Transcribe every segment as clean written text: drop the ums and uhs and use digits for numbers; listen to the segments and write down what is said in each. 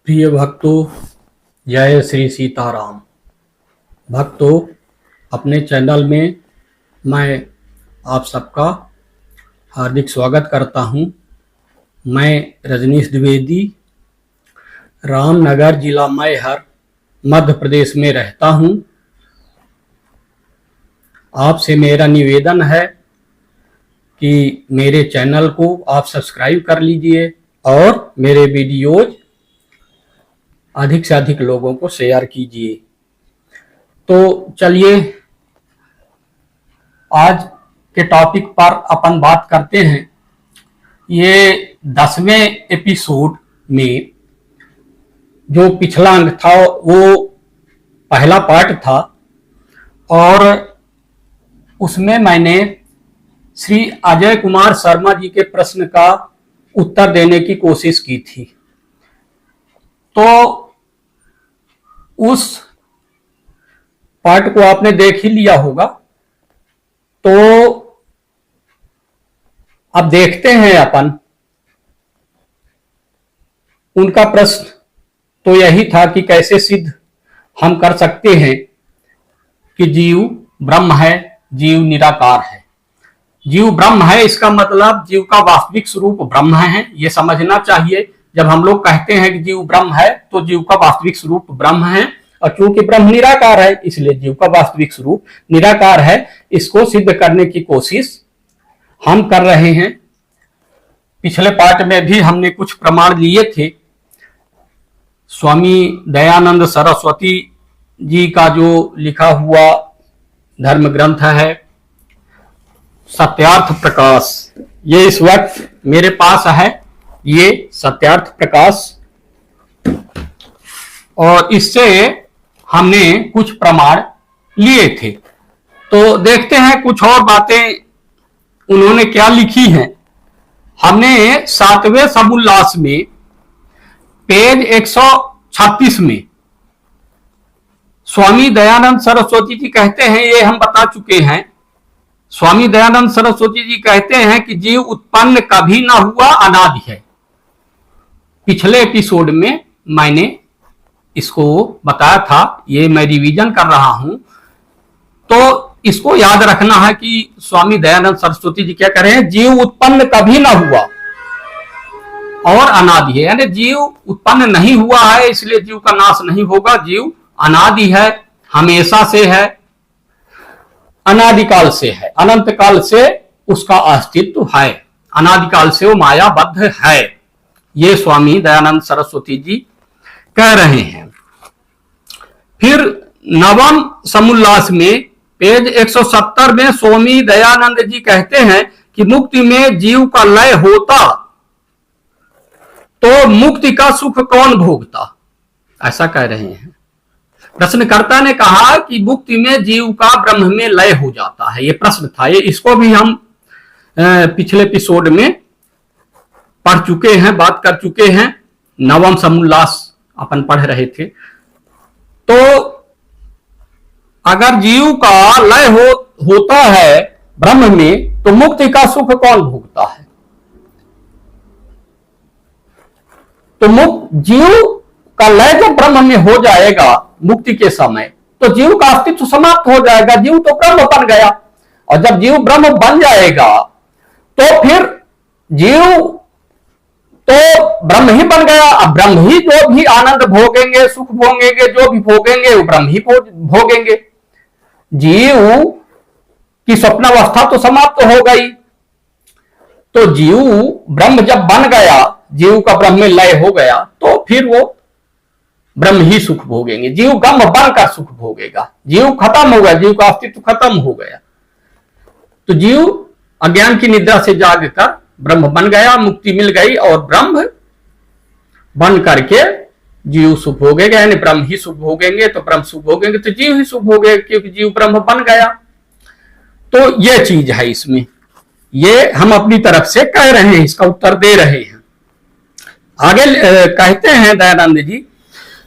प्रिय भक्तों, जय श्री सीताराम। भक्तों, अपने चैनल में मैं आप सबका हार्दिक स्वागत करता हूं। मैं रजनीश द्विवेदी रामनगर जिला मैहर मध्य प्रदेश में रहता हूं। आपसे मेरा निवेदन है कि मेरे चैनल को आप सब्सक्राइब कर लीजिए और मेरे वीडियोज अधिक से अधिक लोगों को शेयर कीजिए। तो चलिए आज के टॉपिक पर अपन बात करते हैं। ये 10वें एपिसोड में जो पिछला अंक था वो पहला पार्ट था और उसमें मैंने श्री अजय कुमार शर्मा जी के प्रश्न का उत्तर देने की कोशिश की थी। तो उस पार्ट को आपने देख ही लिया होगा। तो अब देखते हैं अपन। उनका प्रश्न तो यही था कि कैसे सिद्ध हम कर सकते हैं कि जीव ब्रह्म है, जीव निराकार है। जीव ब्रह्म है, इसका मतलब जीव का वास्तविक स्वरूप ब्रह्म है, ये समझना चाहिए। जब हम लोग कहते हैं कि जीव ब्रह्म है तो जीव का वास्तविक स्वरूप ब्रह्म है, और चूंकि ब्रह्म निराकार है इसलिए जीव का वास्तविक स्वरूप निराकार है। इसको सिद्ध करने की कोशिश हम कर रहे हैं। पिछले पार्ट में भी हमने कुछ प्रमाण लिए थे। स्वामी दयानंद सरस्वती जी का जो लिखा हुआ धर्म ग्रंथ है सत्यार्थ प्रकाश, ये इस वक्त मेरे पास है। ये सत्यार्थ प्रकाश, और इससे हमने कुछ प्रमाण लिए थे। तो देखते हैं कुछ और बातें उन्होंने क्या लिखी हैं। हमने 7वें समुल्लास में पेज 136 में स्वामी दयानंद सरस्वती जी कहते हैं, ये हम बता चुके हैं। स्वामी दयानंद सरस्वती जी कहते हैं कि जीव उत्पन्न कभी ना हुआ, अनादि है। पिछले एपिसोड में मैंने इसको बताया था, ये मैं रिवीजन कर रहा हूं। तो इसको याद रखना है कि स्वामी दयानंद सरस्वती जी क्या कह रहे हैं, जीव उत्पन्न कभी ना हुआ और अनादि है। यानी जीव उत्पन्न नहीं हुआ है इसलिए जीव का नाश नहीं होगा। जीव अनादि है, हमेशा से है, अनादिकाल से है, अनंत काल से उसका अस्तित्व है, अनादिकाल से वो मायाबद्ध है। ये स्वामी दयानंद सरस्वती जी कह रहे हैं। फिर 9वां समुल्लास में पेज 170 में स्वामी दयानंद जी कहते हैं कि मुक्ति में जीव का लय होता तो मुक्ति का सुख कौन भोगता, ऐसा कह रहे हैं। प्रश्नकर्ता ने कहा कि मुक्ति में जीव का ब्रह्म में लय हो जाता है, ये प्रश्न था। ये इसको भी हम पिछले एपिसोड में पढ़ चुके हैं, बात कर चुके हैं। 9वां समुल्लास अपन पढ़ रहे थे। तो अगर जीव का लय होता है ब्रह्म में तो मुक्ति का सुख कौन भोगता है। तो जीव का लय जब ब्रह्म में हो जाएगा मुक्ति के समय, तो जीव का अस्तित्व समाप्त हो जाएगा। जीव तो ब्रह्म बन गया, और जब जीव ब्रह्म बन जाएगा तो फिर जीव तो ब्रह्म ही बन गया। अब ब्रह्म ही जो भी आनंद भोगेंगे, सुख भोगेंगे, जो भी भोगेंगे वो ब्रह्म ही भोगेंगे। जीव की स्वप्नावस्था तो समाप्त हो गई। तो जीव ब्रह्म जब बन गया, जीव का ब्रह्म में लय हो गया, तो फिर वो ब्रह्म ही सुख भोगेंगे। जीव ब्रह्म बनकर सुख भोगेगा। जीव खत्म हो गया, जीव का अस्तित्व खत्म हो गया। तो जीव अज्ञान की निद्रा से जागकर ब्रह्म बन गया, मुक्ति मिल गई, और ब्रह्म बन करके जीव सुख भोगेगा। यानी ब्रह्म ही सुख भोगेंगे तो ब्रह्म सुख भोगेंगे तो जीव ही सुख भोगेगा, क्योंकि जीव ब्रह्म बन गया। तो ये चीज है इसमें, ये हम अपनी तरफ से कह रहे हैं, इसका उत्तर दे रहे हैं। आगे कहते हैं दयानंद जी,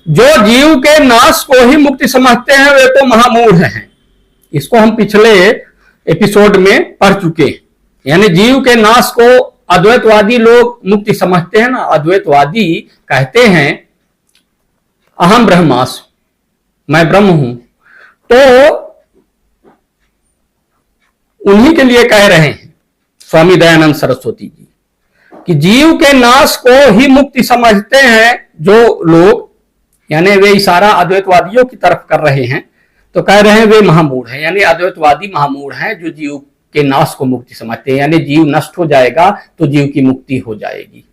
जो जीव के नाश को ही मुक्ति समझते हैं वे तो महामूढ़ हैं। इसको हम पिछले एपिसोड में पढ़ चुके हैं। यानी जीव के नाश को अद्वैतवादी लोग मुक्ति समझते हैं ना। अद्वैतवादी कहते हैं अहम ब्रह्मास्मि, मैं ब्रह्म हूं। तो उन्हीं के लिए कह रहे हैं स्वामी दयानंद सरस्वती जी कि जीव के नाश को ही मुक्ति समझते हैं जो लोग, यानी वे इशारा अद्वैतवादियों की तरफ कर रहे हैं। तो कह रहे हैं वे महामूढ़ हैं, यानी अद्वैतवादी महामूढ़ हैं जो जीव के नाश को मुक्ति समझते हैं, यानी जीव नष्ट हो जाएगा तो जीव की मुक्ति हो जाएगी।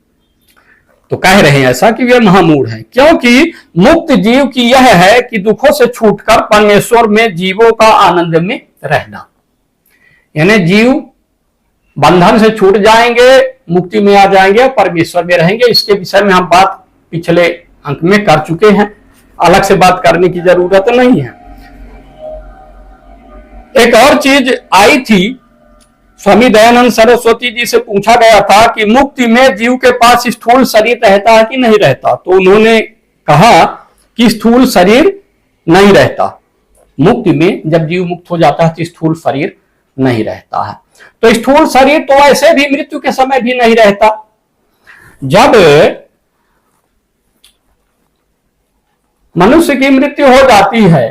तो कह रहे हैं ऐसा कि वे महामूढ़ हैं, क्योंकि मुक्त जीव की यह है कि दुखों से छूटकर परमेश्वर में जीवों का आनंद में रहना। यानी जीव बंधन से छूट जाएंगे, मुक्ति में आ जाएंगे, परमेश्वर में रहेंगे। इसके विषय में हम बात पिछले अंक में कर चुके हैं, अलग से बात करने की जरूरत नहीं है। एक और चीज आई थी, स्वामी दयानंद सरस्वती जी से पूछा गया था कि मुक्ति में जीव के पास स्थूल शरीर रहता है कि नहीं रहता। तो उन्होंने कहा कि स्थूल शरीर नहीं रहता। मुक्ति में जब जीव मुक्त हो जाता है तो स्थूल शरीर नहीं रहता है। तो स्थूल शरीर तो ऐसे भी मृत्यु के समय भी नहीं रहता। जब मनुष्य की मृत्यु हो जाती है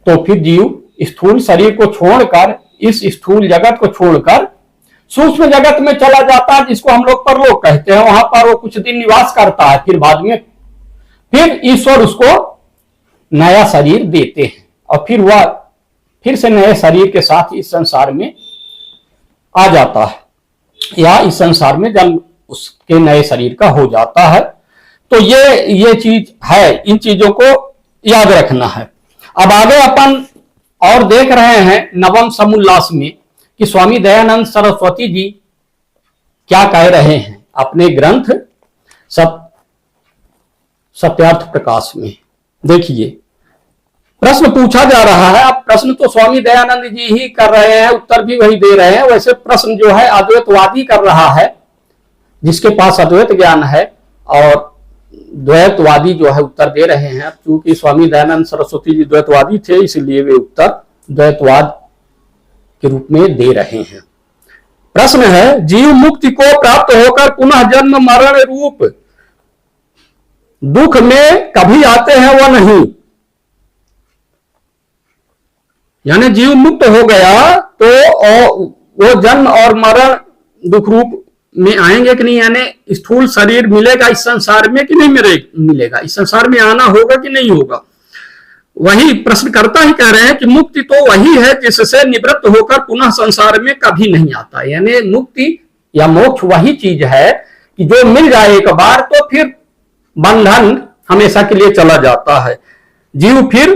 तो फिर जीव स्थूल शरीर को छोड़कर, इस स्थूल जगत को छोड़कर सूक्ष्म जगत में चला जाता है, जिसको हम लोग परलोक कहते हैं। वहां पर वो कुछ दिन निवास करता है, फिर बाद में फिर ईश्वर उसको नया शरीर देते हैं और फिर वह फिर से नए शरीर के साथ इस संसार में आ जाता है, या इस संसार में जन्म उसके नए शरीर का हो जाता है। तो ये चीज है, इन चीजों को याद रखना है। अब आगे अपन और देख रहे हैं नवम समुल्लास में कि स्वामी दयानंद सरस्वती जी क्या कह रहे हैं अपने ग्रंथ सत्यार्थ प्रकाश में। देखिए, प्रश्न पूछा जा रहा है। अब प्रश्न तो स्वामी दयानंद जी ही कर रहे हैं, उत्तर भी वही दे रहे हैं। वैसे प्रश्न जो है अद्वैतवादी कर रहा है, जिसके पास अद्वैत ज्ञान है, और द्वैतवादी जो है उत्तर दे रहे हैं। क्योंकि स्वामी दयानंद सरस्वती जी द्वैतवादी थे, इसलिए वे उत्तर द्वैतवाद के रूप में दे रहे हैं। प्रश्न है, जीव मुक्ति को प्राप्त होकर पुनः जन्म मरण रूप दुख में कभी आते हैं वह नहीं। यानी जीव मुक्त हो गया तो वो जन्म और मरण दुख रूप में आएंगे कि नहीं, यानी स्थूल शरीर मिलेगा इस संसार में कि नहीं मिलेगा, इस संसार में आना होगा कि नहीं होगा। वही प्रश्नकर्ता ही कह रहे हैं कि मुक्ति तो वही है जिससे निवृत्त होकर पुनः संसार में कभी नहीं आता। यानी मुक्ति या मोक्ष वही चीज है कि जो मिल जाए एक बार तो फिर बंधन हमेशा के लिए चला जाता है, जीव फिर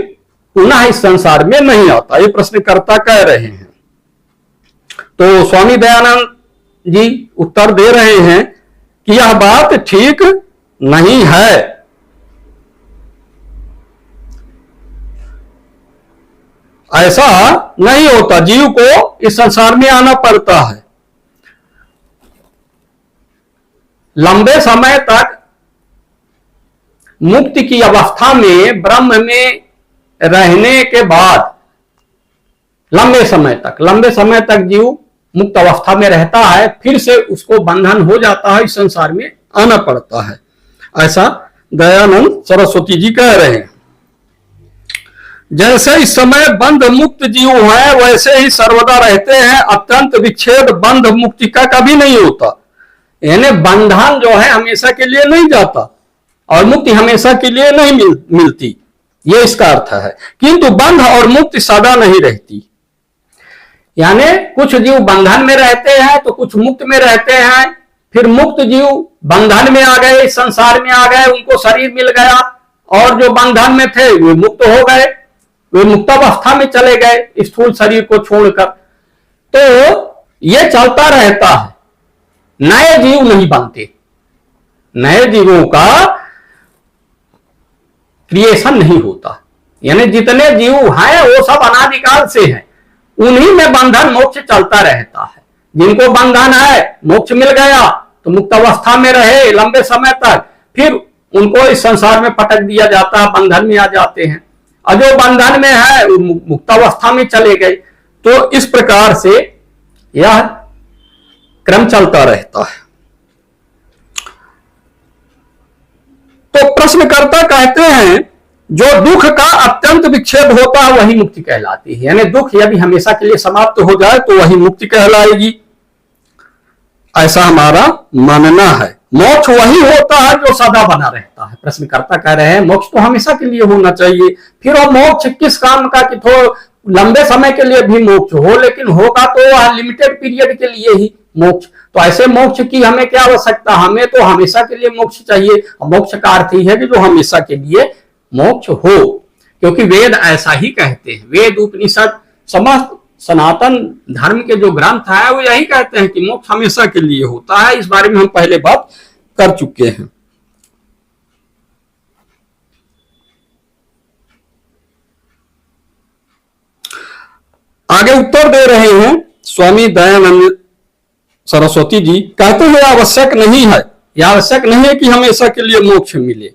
पुनः इस संसार में नहीं आता। ये प्रश्नकर्ता कह रहे हैं। तो स्वामी दयानंद जी उत्तर दे रहे हैं कि यह बात ठीक नहीं है। ऐसा नहीं होता, जीव को इस संसार में आना पड़ता है। लंबे समय तक मुक्ति की अवस्था में ब्रह्म में रहने के बाद लंबे समय तक जीव मुक्त अवस्था में रहता है, फिर से उसको बंधन हो जाता है, इस संसार में आना पड़ता है। ऐसा दयानंद सरस्वती जी कह रहे हैं। जैसे इस समय बंध मुक्त जीव है वैसे ही सर्वदा रहते हैं। अत्यंत विच्छेद बंध मुक्ति का कभी नहीं होता। यानी बंधन जो है हमेशा के लिए नहीं जाता और मुक्ति हमेशा के लिए नहीं मिलती, ये इसका अर्थ है। किंतु बंध और मुक्ति सदा नहीं रहती। यानी कुछ जीव बंधन में रहते हैं तो कुछ मुक्त में रहते हैं। फिर मुक्त जीव बंधन में आ गए, संसार में आ गए, उनको शरीर मिल गया, और जो बंधन में थे वे मुक्त हो गए, वे मुक्तावस्था में चले गए स्थूल शरीर को छोड़कर। तो ये चलता रहता है, नए जीव नहीं बनते, नए जीवों का क्रिएशन नहीं होता। यानी जितने जीव हैं वो सब अनादिकाल से हैं, उन्हीं में बंधन मोक्ष चलता रहता है। जिनको बंधन है, मोक्ष मिल गया तो मुक्त अवस्था में रहे लंबे समय तक, फिर उनको इस संसार में पटक दिया जाता है, बंधन में आ जाते हैं। और जो बंधन में है मुक्त अवस्था में चले गए। तो इस प्रकार से यह क्रम चलता रहता है। तो प्रश्नकर्ता कहते हैं जो दुख का अत्यंत विक्षेप होता है वही मुक्ति कहलाती है, यानी दुख यदि हमेशा के लिए समाप्त हो जाए तो वही मुक्ति कहलाएगी, ऐसा हमारा मानना है। मोक्ष वही होता है जो सदा बना रहता है। प्रश्नकर्ता कह रहे हैं मोक्ष तो हमेशा के लिए होना चाहिए। फिर वो मोक्ष किस काम का कि थोड़ा लंबे समय के लिए भी मोक्ष हो, लेकिन होगा तो लिमिटेड पीरियड के लिए ही मोक्ष। तो ऐसे मोक्ष की हमें क्या आवश्यकता, हमें तो हमेशा के लिए मोक्ष चाहिए। मोक्ष का अर्थ ही है कि जो हमेशा के लिए मोक्ष हो, क्योंकि वेद ऐसा ही कहते हैं। वेद उपनिषद समस्त सनातन धर्म के जो ग्रंथ है वो यही कहते हैं कि मोक्ष हमेशा के लिए होता है। इस बारे में हम पहले बात कर चुके हैं। आगे उत्तर दे रहे हैं स्वामी दयानंद सरस्वती जी, कहते हैं आवश्यक नहीं है, यह आवश्यक नहीं है कि हमेशा के लिए मोक्ष मिले।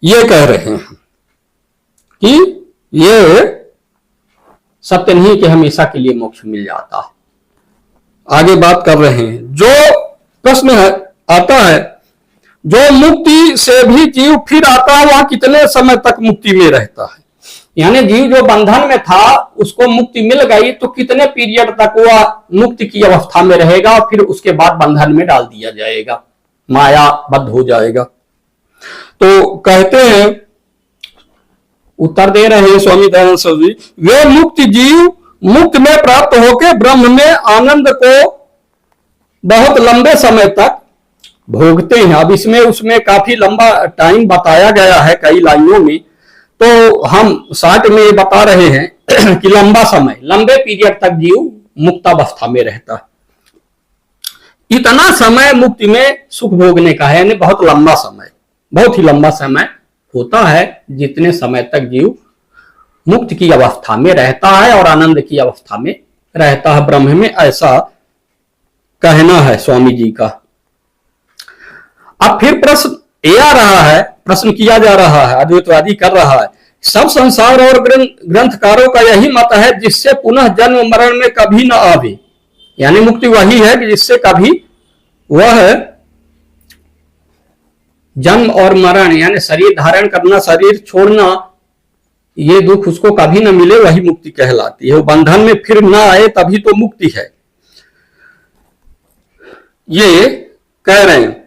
ये कह रहे हैं कि ये सत्य नहीं कि हमेशा के लिए मोक्ष मिल जाता है। आगे बात कर रहे हैं, जो प्रश्न है आता है, जो मुक्ति से भी जीव फिर आता है वह कितने समय तक मुक्ति में रहता है, यानी जीव जो बंधन में था उसको मुक्ति मिल गई तो कितने पीरियड तक वह मुक्ति की अवस्था में रहेगा, फिर उसके बाद बंधन में डाल दिया जाएगा, मायाबद्ध हो जाएगा। तो कहते हैं, उत्तर दे रहे हैं स्वामी दयानंद सरस्वती, वे मुक्त जीव मुक्त में प्राप्त होकर ब्रह्म में आनंद को बहुत लंबे समय तक भोगते हैं। अब इसमें उसमें काफी लंबा टाइम बताया गया है कई लाइनों में, तो हम शॉर्ट में बता रहे हैं कि लंबा समय, लंबे पीरियड तक जीव मुक्तावस्था में रहता है। इतना समय मुक्ति में सुख भोगने का है, यानी बहुत लंबा समय, बहुत ही लंबा समय होता है जितने समय तक जीव मुक्त की अवस्था में रहता है और आनंद की अवस्था में रहता है ब्रह्म में, ऐसा कहना है स्वामी जी का। अब फिर प्रश्न ये आ रहा है, प्रश्न किया जा रहा है, अद्वैतवादी कर रहा है, सब संसार और ग्रंथकारों का यही मत है जिससे पुनः जन्म मरण में कभी न आवे, यानी मुक्ति वही है कि जिससे कभी वह जन्म और मरण यानी शरीर धारण करना, शरीर छोड़ना, ये दुख उसको कभी न मिले, वही मुक्ति कहलाती है। वो बंधन में फिर ना आए तभी तो मुक्ति है, ये कह रहे हैं।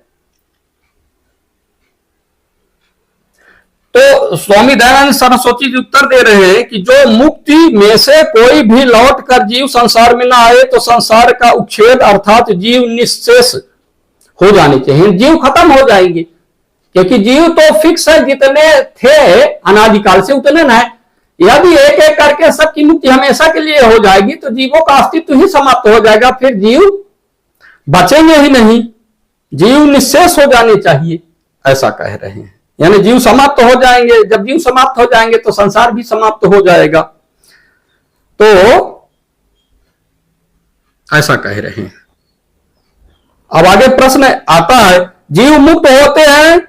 तो स्वामी दयानंद सरस्वती जी उत्तर दे रहे हैं कि जो मुक्ति में से कोई भी लौट कर जीव संसार में ना आए तो संसार का उच्छेद अर्थात जीव निःशेष हो जाने चाहिए, जीव खत्म हो जाएंगे, क्योंकि जीव तो फिक्स है, जितने थे अनादिकाल से उतने न है। यदि एक एक करके सबकी मुक्ति हमेशा के लिए हो जाएगी तो जीवों का अस्तित्व ही समाप्त हो जाएगा, फिर जीव बचेंगे ही नहीं, जीव निःशेष हो जाने चाहिए, ऐसा कह रहे हैं। यानी जीव समाप्त हो जाएंगे, जब जीव समाप्त हो जाएंगे तो संसार भी समाप्त हो जाएगा, तो ऐसा कह रहे हैं। अब आगे प्रश्न आता है, जीव मुक्त होते हैं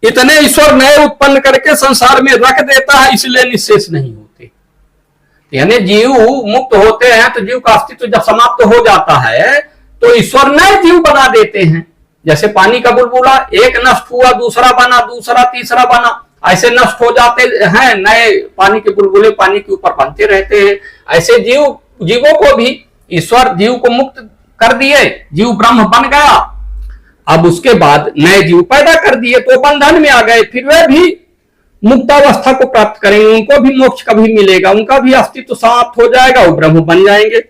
इतने ईश्वर नए उत्पन्न करके संसार में रख देता है, इसलिए निःशेष नहीं होते। यानी जीव मुक्त होते हैं तो जीव का अस्तित्व जब समाप्त हो जाता है तो ईश्वर नए जीव बना देते हैं। जैसे पानी का बुलबुला, एक नष्ट हुआ दूसरा बना, दूसरा तीसरा बना, ऐसे नष्ट हो जाते हैं, नए पानी के बुलबुले पानी के ऊपर बनते रहते हैं। ऐसे जीवों को भी ईश्वर जीव को मुक्त कर दिए, जीव ब्रह्म बन गया, अब उसके बाद नए जीव पैदा कर दिए तो बंधन में आ गए, फिर वे भी मुक्तावस्था को प्राप्त करेंगे, उनको भी मोक्ष कभी मिलेगा, उनका भी अस्तित्व समाप्त हो जाएगा, वो ब्रह्म बन जाएंगे।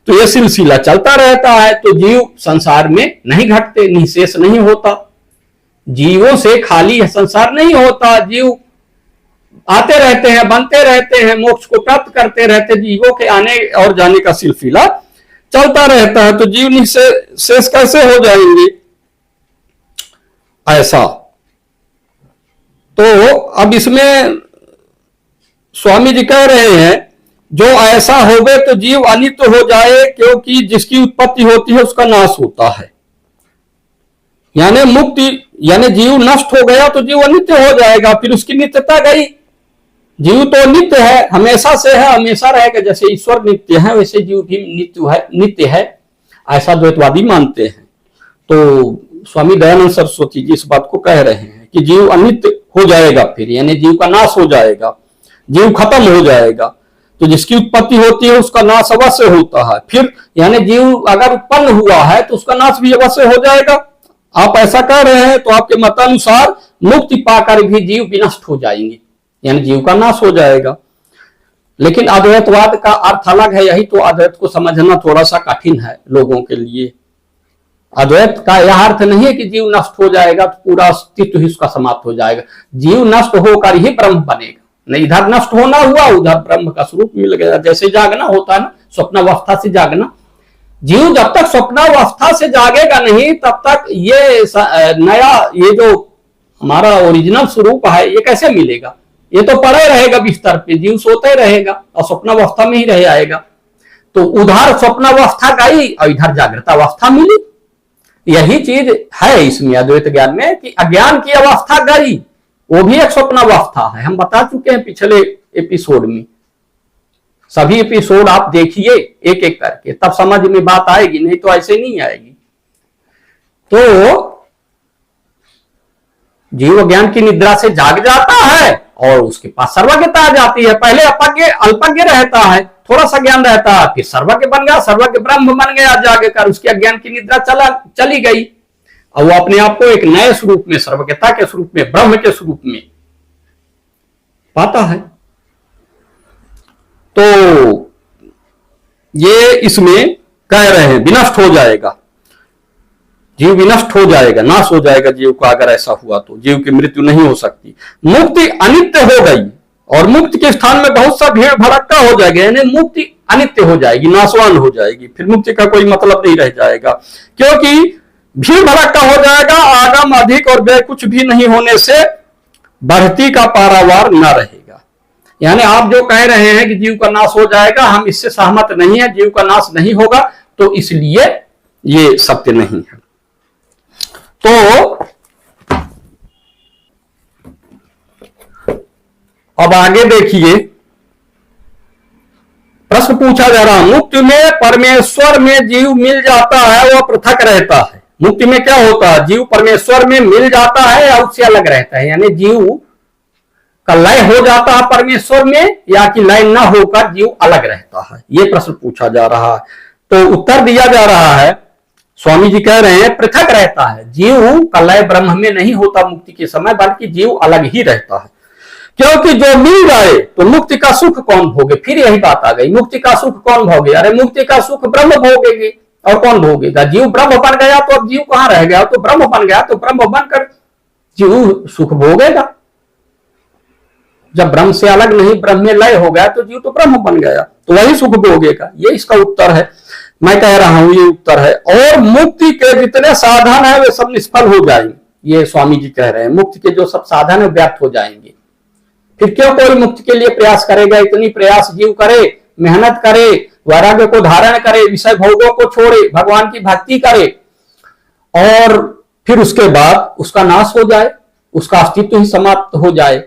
तो ये सिलसिला चलता रहता है। तो जीव संसार में नहीं घटते, निःशेष नहीं होता, जीवों से खाली संसार नहीं होता, जीव आते रहते हैं, बनते रहते हैं, मोक्ष को प्राप्त करते रहते, जीवों के आने और जाने का सिलसिला चलता रहता है। तो जीव निःशेष कैसे हो जाएंगे ऐसा? तो अब इसमें स्वामी जी कह रहे हैं, जो ऐसा होवे तो जीव अनित्य हो जाए, क्योंकि जिसकी उत्पत्ति होती है उसका नाश होता है। यानी मुक्ति, यानी जीव नष्ट हो गया तो जीव अनित्य हो जाएगा, फिर उसकी नित्यता गई। जीव तो नित्य है, हमेशा से है, हमेशा रहेगा। जैसे ईश्वर नित्य है वैसे जीव भी नित्य है, ऐसा द्वैतवादी मानते हैं। तो स्वामी दयानंद सरस्वती जी इस बात को कह रहे हैं कि जीव अनित्य हो जाएगा, फिर यानी जीव का नाश हो जाएगा, जीव खत्म हो जाएगा। तो जिसकी उत्पत्ति होती है उसका नाश अवश्य होता है, फिर यानी जीव अगर उत्पन्न हुआ है तो उसका नाश भी अवश्य हो जाएगा। आप ऐसा कह रहे हैं तो आपके मतानुसार मुक्ति पाकर भी जीव विनष्ट हो जाएंगे, यानी जीव का नाश हो जाएगा। लेकिन अद्वैतवाद का अर्थ अलग है, यही तो अद्वैत को समझना थोड़ा सा कठिन है लोगों के लिए। अद्वैत का यह अर्थ नहीं है कि जीव नष्ट हो जाएगा तो पूरा अस्तित्व ही उसका समाप्त हो जाएगा। जीव नष्ट होकर ही ब्रह्म बनेगा, नहीं इधर नष्ट होना हुआ उधर ब्रह्म का स्वरूप मिल गया। जैसे जागना होता है ना, स्वप्नावस्था से जागना, जीव जब तक स्वप्नावस्था से जागेगा नहीं तब तक ये नया ये जो हमारा ओरिजिनल स्वरूप है ये कैसे मिलेगा? ये तो पड़े रहेगा बिस्तर पे, जीव सोते रहेगा और स्वप्नावस्था में ही रह जाएगा। तो उधर स्वप्नावस्था गई और इधर जागृतावस्था मिली। यही चीज है इसमें अद्वैत ज्ञान में कि अज्ञान की अवस्था गई, वो भी एक स्वप्नावस्था है। हम बता चुके हैं पिछले एपिसोड में, सभी एपिसोड आप देखिए एक एक करके, तब समझ में बात आएगी, नहीं तो ऐसे नहीं आएगी। तो जीव ज्ञान की निद्रा से जाग जाता है और उसके पास सर्वज्ञता आ जाती है। पहले अल्पज्ञ रहता है, थोड़ा सा ज्ञान रहता है, फिर सर्वज्ञ बन गया, सर्वज्ञ ब्रह्म बन गया जागे कर, उसके अज्ञान की निद्रा चली गई और वो अपने आप को एक नए स्वरूप में, सर्वज्ञता के स्वरूप में, ब्रह्म के स्वरूप में पाता है। तो ये इसमें कह रहे हैं विनष्ट हो जाएगा, जीव विनष्ट हो जाएगा, नाश हो जाएगा जीव का। अगर ऐसा हुआ तो जीव की मृत्यु नहीं हो सकती। मुक्ति अनित्य हो गई और मुक्ति के स्थान में बहुत सा भीड़ भड़क्का हो जाएगा, यानी मुक्ति अनित्य हो जाएगी, नाशवान हो जाएगी, फिर मुक्ति का कोई मतलब नहीं रह जाएगा, क्योंकि भीड़ भड़क्का हो जाएगा। आगम अधिक और व्यय कुछ भी नहीं होने से बढ़ती का पारावार न रहेगा। यानी आप जो कह रहे हैं कि जीव का नाश हो जाएगा, हम इससे सहमत नहीं है, जीव का नाश नहीं होगा, तो इसलिए ये सत्य नहीं है। तो अब आगे देखिए, प्रश्न पूछा जा रहा, मुक्ति में परमेश्वर में जीव मिल जाता है, वह पृथक रहता है। मुक्ति में क्या होता है? जीव परमेश्वर में मिल जाता है या उससे अलग रहता है, यानी जीव का लय हो जाता है परमेश्वर में, या कि लय न होकर जीव अलग रहता है, ये प्रश्न पूछा जा रहा है। तो उत्तर दिया जा रहा है, स्वामी जी कह रहे हैं पृथक रहता है, जीव का लय ब्रह्म में नहीं होता मुक्ति के समय, बल्कि जीव अलग ही रहता है। क्योंकि जो मिल जाए तो मुक्ति का सुख कौन भोगे? फिर यही बात आ गई, मुक्ति का सुख कौन भोगे? अरे मुक्ति का सुख ब्रह्म भोगेंगे, और कौन भोगेगा? जीव ब्रह्म बन गया तो अब जीव कहां रह गया? तो ब्रह्म बन गया, तो ब्रह्म बनकर जीव सुख भोगेगा। जब ब्रह्म से अलग नहीं, ब्रह्म में लय हो गया तो जीव तो ब्रह्म बन गया, तो वही सुख भोगेगा। ये इसका उत्तर है, मैं कह रहा हूं ये उत्तर है। और मुक्ति के जितने साधन है वे सब निष्फल हो जाएंगे, ये स्वामी जी कह रहे हैं। मुक्ति के जो सब साधन है व्यर्थ हो जाएंगे। फिर क्यों कोई मुक्ति के लिए प्रयास करेगा? इतनी प्रयास जीव करे, मेहनत करे, वैराग्य को धारण करे, विषय भोगों को छोड़े, भगवान की भक्ति करे, और फिर उसके बाद उसका नाश हो जाए, उसका अस्तित्व ही समाप्त हो जाए।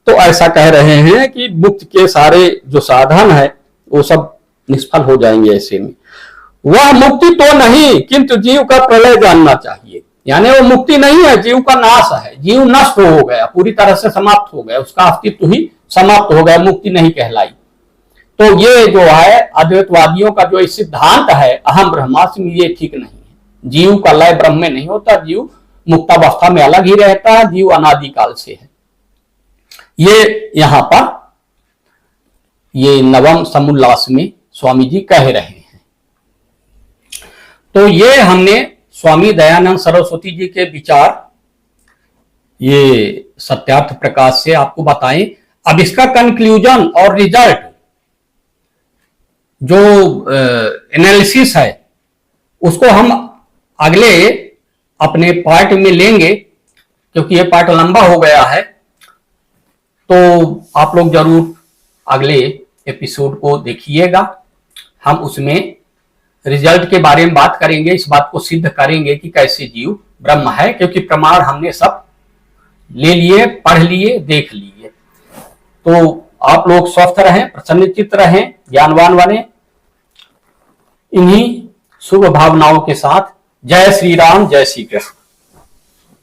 तो ऐसा कह रहे हैं कि मुक्ति के सारे जो साधन है वो सब निष्फल हो जाएंगे। ऐसे में वह मुक्ति तो नहीं, किंतु जीव का प्रलय जानना चाहिए। यानी वो मुक्ति नहीं है, जीव का नाश है, जीव नष्ट हो गया, पूरी तरह से समाप्त हो गया, उसका अस्तित्व ही समाप्त हो गया, मुक्ति नहीं कहलाई। तो ये जो है अद्वैतवादियों का जो सिद्धांत है अहम ब्रह्मास्मि, ये ठीक नहीं है। जीव का लय ब्रह्म में नहीं होता, जीव मुक्तावस्था में अलग ही रहता है, जीव अनादिकाल से है। ये यहां पर ये नवम समुल्लास में स्वामी जी कह रहे हैं। तो ये हमने स्वामी दयानंद सरस्वती जी के विचार ये सत्यार्थ प्रकाश से आपको बताएं। अब इसका कंक्लूजन और रिजल्ट जो एनालिसिस है उसको हम अगले अपने पार्ट में लेंगे, क्योंकि ये पार्ट लंबा हो गया है। तो आप लोग जरूर अगले एपिसोड को देखिएगा। हम उसमें रिजल्ट के बारे में बात करेंगे, इस बात को सिद्ध करेंगे कि कैसे जीव ब्रह्म है, क्योंकि प्रमाण हमने सब ले लिए, पढ़ लिए, देख लिए। तो आप लोग स्वस्थ रहें, प्रसन्नचित्त रहें, ज्ञानवान बने। इन्हीं शुभ भावनाओं के साथ जय श्री राम, जय श्री कृष्ण।